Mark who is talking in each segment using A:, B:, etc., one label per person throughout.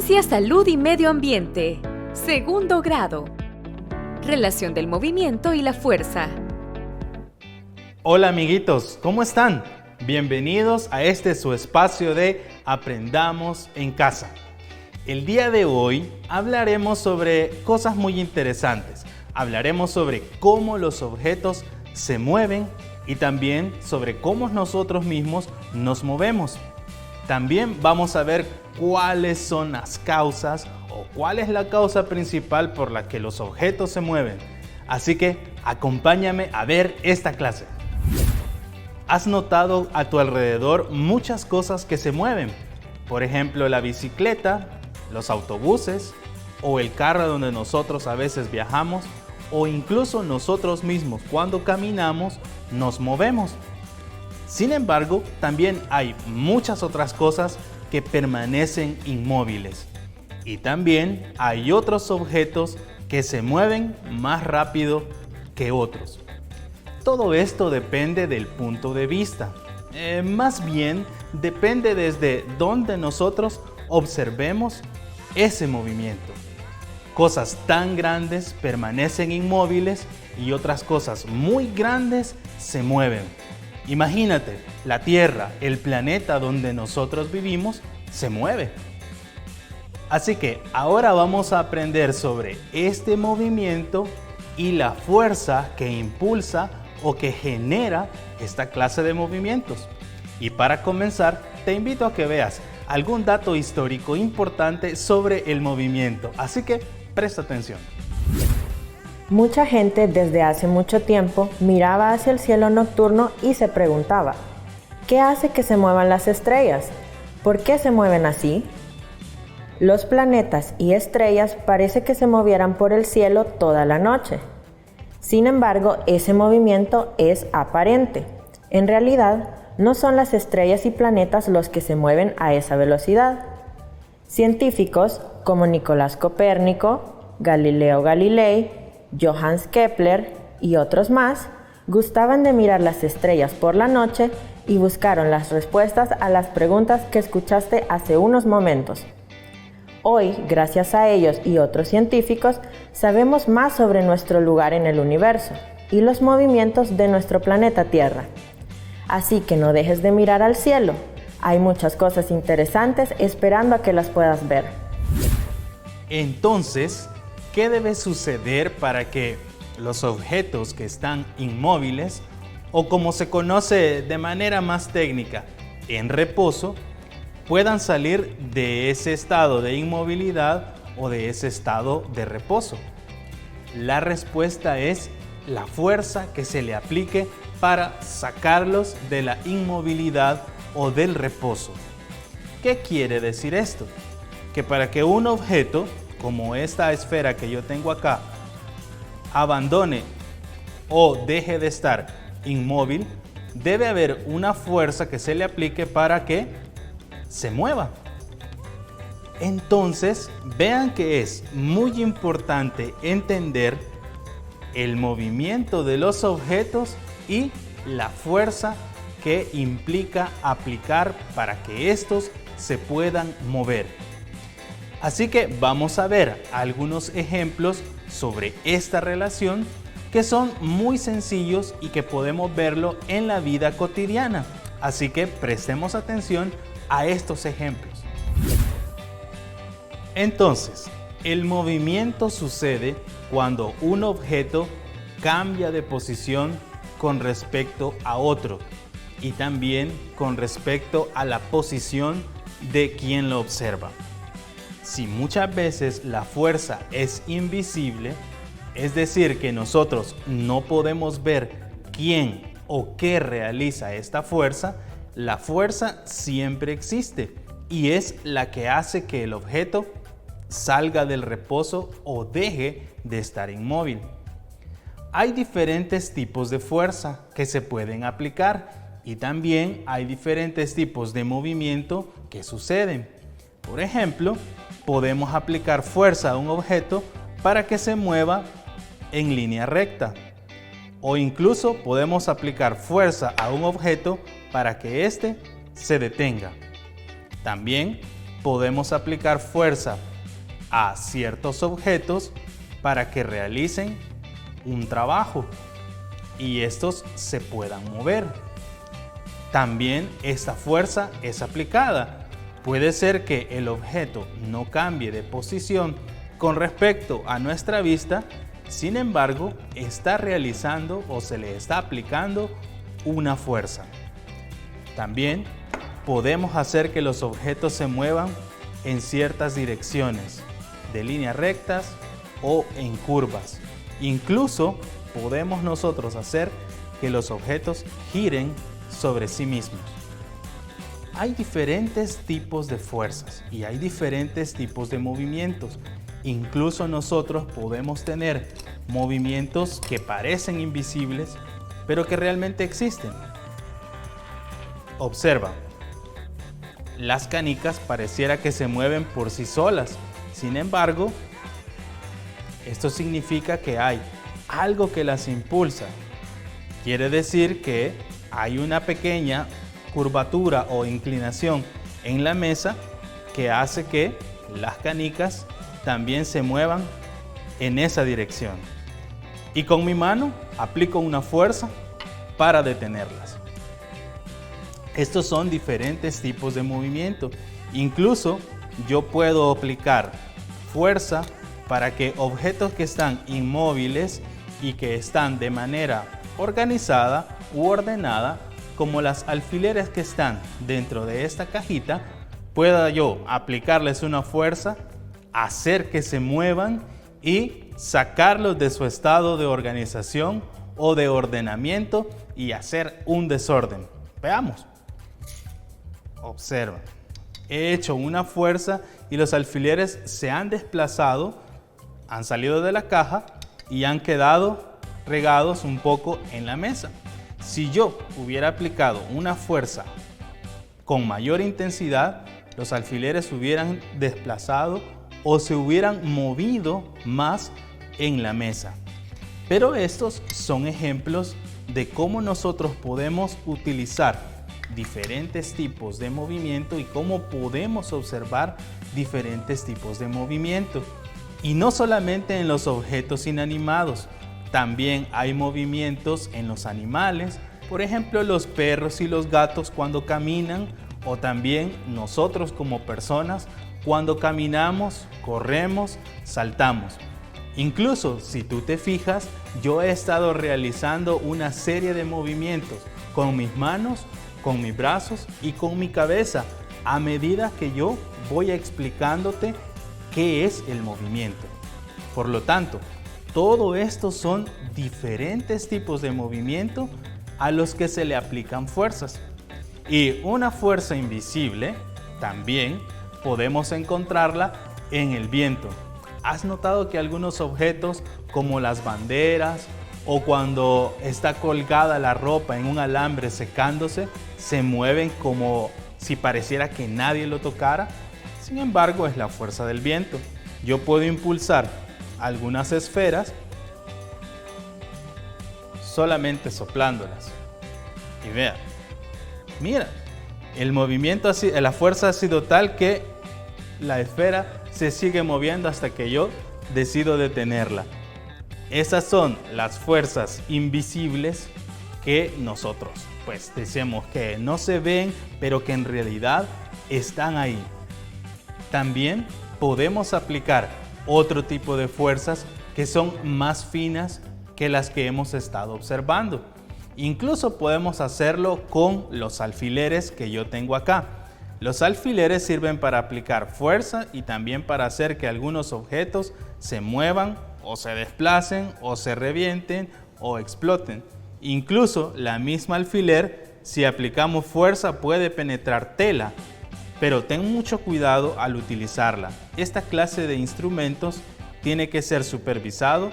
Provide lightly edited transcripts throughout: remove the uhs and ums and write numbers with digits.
A: Ciencia, Salud y Medio Ambiente. Segundo grado. Relación del movimiento y la fuerza.
B: Hola amiguitos, ¿cómo están? Bienvenidos a su espacio de Aprendamos en Casa. El día de hoy hablaremos sobre cosas muy interesantes. Hablaremos sobre cómo los objetos se mueven y también sobre cómo nosotros mismos nos movemos. También vamos a ver cuáles son las causas o cuál es la causa principal por la que los objetos se mueven. Así que acompáñame a ver esta clase. ¿Has notado a tu alrededor muchas cosas que se mueven? Por ejemplo, la bicicleta, los autobuses o el carro donde nosotros a veces viajamos o incluso nosotros mismos cuando caminamos nos movemos. Sin embargo, también hay muchas otras cosas que permanecen inmóviles. Y también hay otros objetos que se mueven más rápido que otros. Todo esto depende del punto de vista. Más bien, depende desde donde nosotros observemos ese movimiento. Cosas tan grandes permanecen inmóviles y otras cosas muy grandes se mueven. Imagínate, la Tierra, el planeta donde nosotros vivimos, se mueve. Así que ahora vamos a aprender sobre este movimiento y la fuerza que impulsa o que genera esta clase de movimientos. Y para comenzar, te invito a que veas algún dato histórico importante sobre el movimiento. Así que presta atención.
C: Mucha gente desde hace mucho tiempo miraba hacia el cielo nocturno y se preguntaba, ¿qué hace que se muevan las estrellas? ¿Por qué se mueven así? Los planetas y estrellas parece que se movieran por el cielo toda la noche. Sin embargo, ese movimiento es aparente. En realidad, no son las estrellas y planetas los que se mueven a esa velocidad. Científicos como Nicolás Copérnico, Galileo Galilei, Johannes Kepler y otros más gustaban de mirar las estrellas por la noche y buscaron las respuestas a las preguntas que escuchaste hace unos momentos. Hoy, gracias a ellos y otros científicos, sabemos más sobre nuestro lugar en el universo y los movimientos de nuestro planeta Tierra. Así que no dejes de mirar al cielo. Hay muchas cosas interesantes esperando a que las puedas ver.
B: Entonces, ¿qué debe suceder para que los objetos que están inmóviles, o como se conoce de manera más técnica, en reposo, puedan salir de ese estado de inmovilidad o de ese estado de reposo? La respuesta es la fuerza que se le aplique para sacarlos de la inmovilidad o del reposo. ¿Qué quiere decir esto? Que para que un objeto, como esta esfera que yo tengo acá, abandone o deje de estar inmóvil, debe haber una fuerza que se le aplique para que se mueva. Entonces, vean que es muy importante entender el movimiento de los objetos y la fuerza que implica aplicar para que estos se puedan mover. Así que vamos a ver algunos ejemplos sobre esta relación que son muy sencillos y que podemos verlo en la vida cotidiana. Así que prestemos atención a estos ejemplos. Entonces, el movimiento sucede cuando un objeto cambia de posición con respecto a otro y también con respecto a la posición de quien lo observa. Si muchas veces la fuerza es invisible, es decir, que nosotros no podemos ver quién o qué realiza esta fuerza, la fuerza siempre existe y es la que hace que el objeto salga del reposo o deje de estar inmóvil. Hay diferentes tipos de fuerza que se pueden aplicar y también hay diferentes tipos de movimiento que suceden. Por ejemplo, podemos aplicar fuerza a un objeto para que se mueva en línea recta. O incluso podemos aplicar fuerza a un objeto para que éste se detenga. También podemos aplicar fuerza a ciertos objetos para que realicen un trabajo y estos se puedan mover. También esta fuerza es aplicada. Puede ser que el objeto no cambie de posición con respecto a nuestra vista, sin embargo, está realizando o se le está aplicando una fuerza. También podemos hacer que los objetos se muevan en ciertas direcciones, de líneas rectas o en curvas. Incluso podemos nosotros hacer que los objetos giren sobre sí mismos. Hay diferentes tipos de fuerzas y hay diferentes tipos de movimientos. Incluso nosotros podemos tener movimientos que parecen invisibles, pero que realmente existen. Observa, las canicas pareciera que se mueven por sí solas. Sin embargo, esto significa que hay algo que las impulsa. Quiere decir que hay una pequeña curvatura o inclinación en la mesa que hace que las canicas también se muevan en esa dirección. Y con mi mano aplico una fuerza para detenerlas. Estos son diferentes tipos de movimiento. Incluso yo puedo aplicar fuerza para que objetos que están inmóviles y que están de manera organizada u ordenada, como las alfileres que están dentro de esta cajita, pueda yo aplicarles una fuerza, hacer que se muevan y sacarlos de su estado de organización o de ordenamiento y hacer un desorden. Veamos. Observa. He hecho una fuerza y los alfileres se han desplazado, han salido de la caja y han quedado regados un poco en la mesa. Si yo hubiera aplicado una fuerza con mayor intensidad, los alfileres se hubieran desplazado o se hubieran movido más en la mesa. Pero estos son ejemplos de cómo nosotros podemos utilizar diferentes tipos de movimiento y cómo podemos observar diferentes tipos de movimiento. Y no solamente en los objetos inanimados, también hay movimientos en los animales, por ejemplo los perros y los gatos cuando caminan, o también nosotros como personas cuando caminamos, corremos, saltamos. Incluso si tú te fijas, yo he estado realizando una serie de movimientos con mis manos, con mis brazos y con mi cabeza a medida que yo voy explicándote qué es el movimiento. Por lo tanto, todo esto son diferentes tipos de movimiento a los que se le aplican fuerzas. Y una fuerza invisible también podemos encontrarla en el viento. ¿Has notado que algunos objetos como las banderas o cuando está colgada la ropa en un alambre secándose, se mueven como si pareciera que nadie lo tocara? Sin embargo, es la fuerza del viento. Yo puedo impulsar algunas esferas solamente soplándolas. Y vea, mira, el movimiento, la fuerza ha sido tal que la esfera se sigue moviendo hasta que yo decido detenerla. Esas son las fuerzas invisibles que nosotros pues decimos que no se ven, pero que en realidad están ahí. También podemos aplicar otro tipo de fuerzas que son más finas que las que hemos estado observando. Incluso podemos hacerlo con los alfileres que yo tengo acá. Los alfileres sirven para aplicar fuerza y también para hacer que algunos objetos se muevan o se desplacen o se revienten o exploten. Incluso la misma alfiler, si aplicamos fuerza, puede penetrar tela, pero ten mucho cuidado al utilizarla. Esta clase de instrumentos tiene que ser supervisado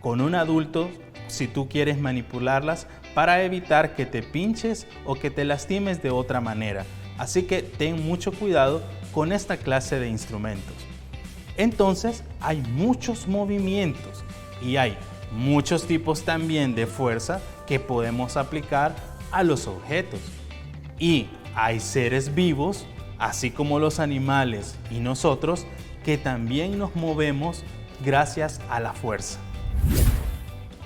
B: con un adulto si tú quieres manipularlas para evitar que te pinches o que te lastimes de otra manera. Así que ten mucho cuidado con esta clase de instrumentos. Entonces hay muchos movimientos y hay muchos tipos también de fuerza que podemos aplicar a los objetos. Y hay seres vivos así como los animales y nosotros, que también nos movemos gracias a la fuerza.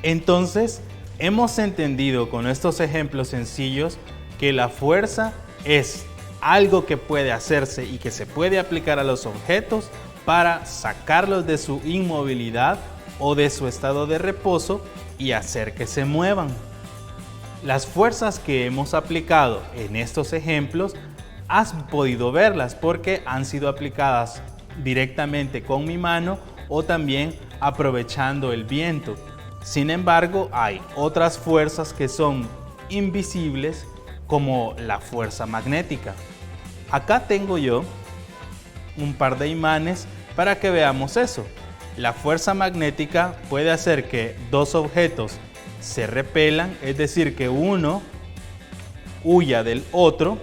B: Entonces, hemos entendido con estos ejemplos sencillos que la fuerza es algo que puede hacerse y que se puede aplicar a los objetos para sacarlos de su inmovilidad o de su estado de reposo y hacer que se muevan. Las fuerzas que hemos aplicado en estos ejemplos, has podido verlas porque han sido aplicadas directamente con mi mano o también aprovechando el viento. Sin embargo, hay otras fuerzas que son invisibles, como la fuerza magnética. Acá tengo yo un par de imanes para que veamos eso. La fuerza magnética puede hacer que dos objetos se repelan, es decir, que uno huya del otro,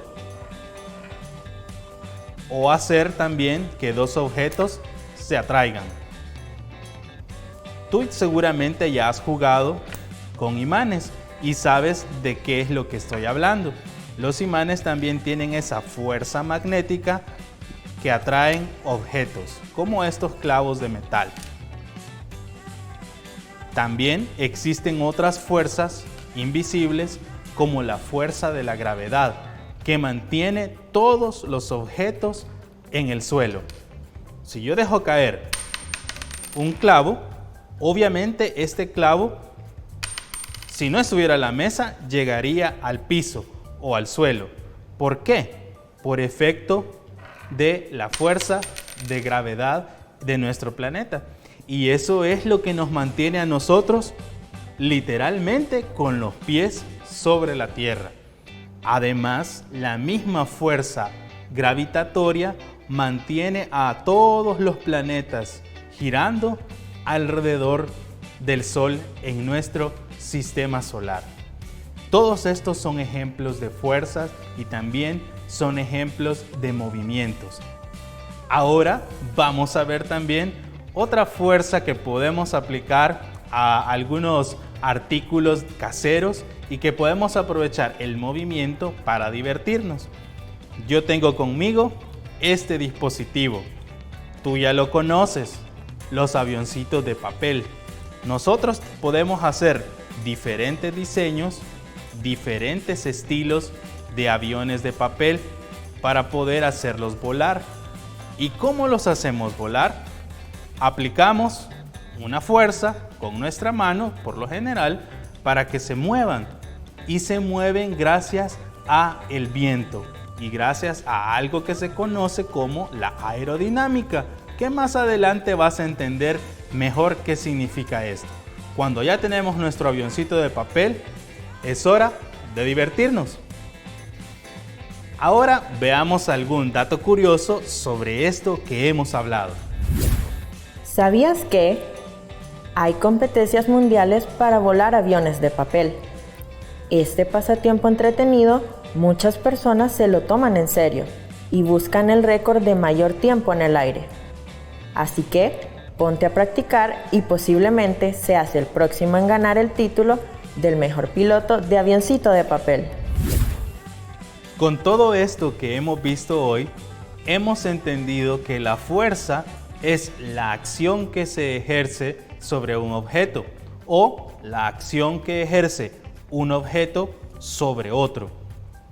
B: o hacer también que dos objetos se atraigan. Tú seguramente ya has jugado con imanes y sabes de qué es lo que estoy hablando. Los imanes también tienen esa fuerza magnética que atraen objetos, como estos clavos de metal. También existen otras fuerzas invisibles, como la fuerza de la gravedad, que mantiene todos los objetos en el suelo. Si yo dejo caer un clavo, obviamente este clavo, si no estuviera en la mesa, llegaría al piso o al suelo. ¿Por qué? Por efecto de la fuerza de gravedad de nuestro planeta. Y eso es lo que nos mantiene a nosotros literalmente con los pies sobre la tierra. Además, la misma fuerza gravitatoria mantiene a todos los planetas girando alrededor del Sol en nuestro sistema solar. Todos estos son ejemplos de fuerzas y también son ejemplos de movimientos. Ahora vamos a ver también otra fuerza que podemos aplicar a algunos artículos caseros y que podemos aprovechar el movimiento para divertirnos. Yo tengo conmigo este dispositivo. Tú ya lo conoces, los avioncitos de papel. Nosotros podemos hacer diferentes diseños, diferentes estilos de aviones de papel para poder hacerlos volar. ¿Y cómo los hacemos volar? Aplicamos una fuerza con nuestra mano, por lo general, para que se muevan. Y se mueven gracias a el viento y gracias a algo que se conoce como la aerodinámica, que más adelante vas a entender mejor qué significa esto. Cuando ya tenemos nuestro avioncito de papel, es hora de divertirnos. Ahora veamos algún dato curioso sobre esto que hemos hablado.
C: ¿Sabías que hay competencias mundiales para volar aviones de papel? Este pasatiempo entretenido, muchas personas se lo toman en serio y buscan el récord de mayor tiempo en el aire. Así que ponte a practicar y posiblemente seas el próximo en ganar el título del mejor piloto de avioncito de papel.
B: Con todo esto que hemos visto hoy, hemos entendido que la fuerza es la acción que se ejerce sobre un objeto o la acción que ejerce un objeto sobre otro,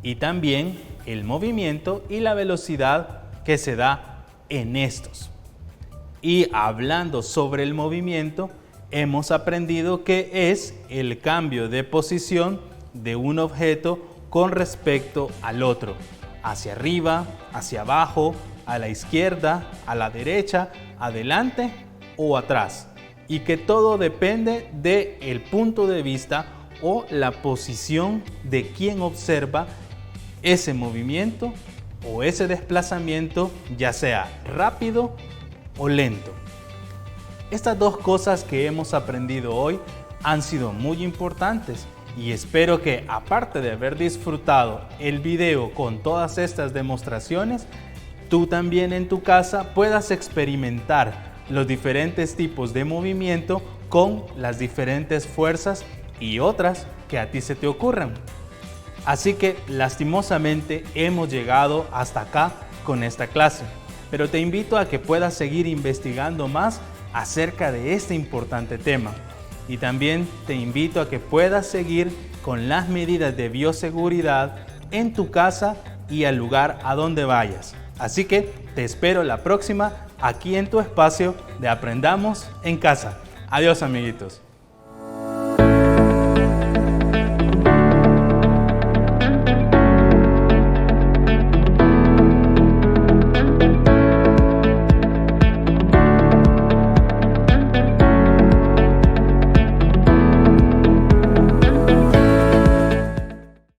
B: y también el movimiento y la velocidad que se da en estos. Y hablando sobre el movimiento, hemos aprendido que es el cambio de posición de un objeto con respecto al otro, hacia arriba, hacia abajo, a la izquierda, a la derecha, adelante o atrás, y que todo depende del punto de vista o la posición de quien observa ese movimiento o ese desplazamiento, ya sea rápido o lento. Estas dos cosas que hemos aprendido hoy han sido muy importantes y espero que, aparte de haber disfrutado el video con todas estas demostraciones, tú también en tu casa puedas experimentar los diferentes tipos de movimiento con las diferentes fuerzas y otras que a ti se te ocurran. Así que lastimosamente hemos llegado hasta acá con esta clase, pero te invito a que puedas seguir investigando más acerca de este importante tema. Y también te invito a que puedas seguir con las medidas de bioseguridad en tu casa y al lugar a donde vayas. Así que te espero la próxima aquí en tu espacio de Aprendamos en Casa. Adiós, amiguitos.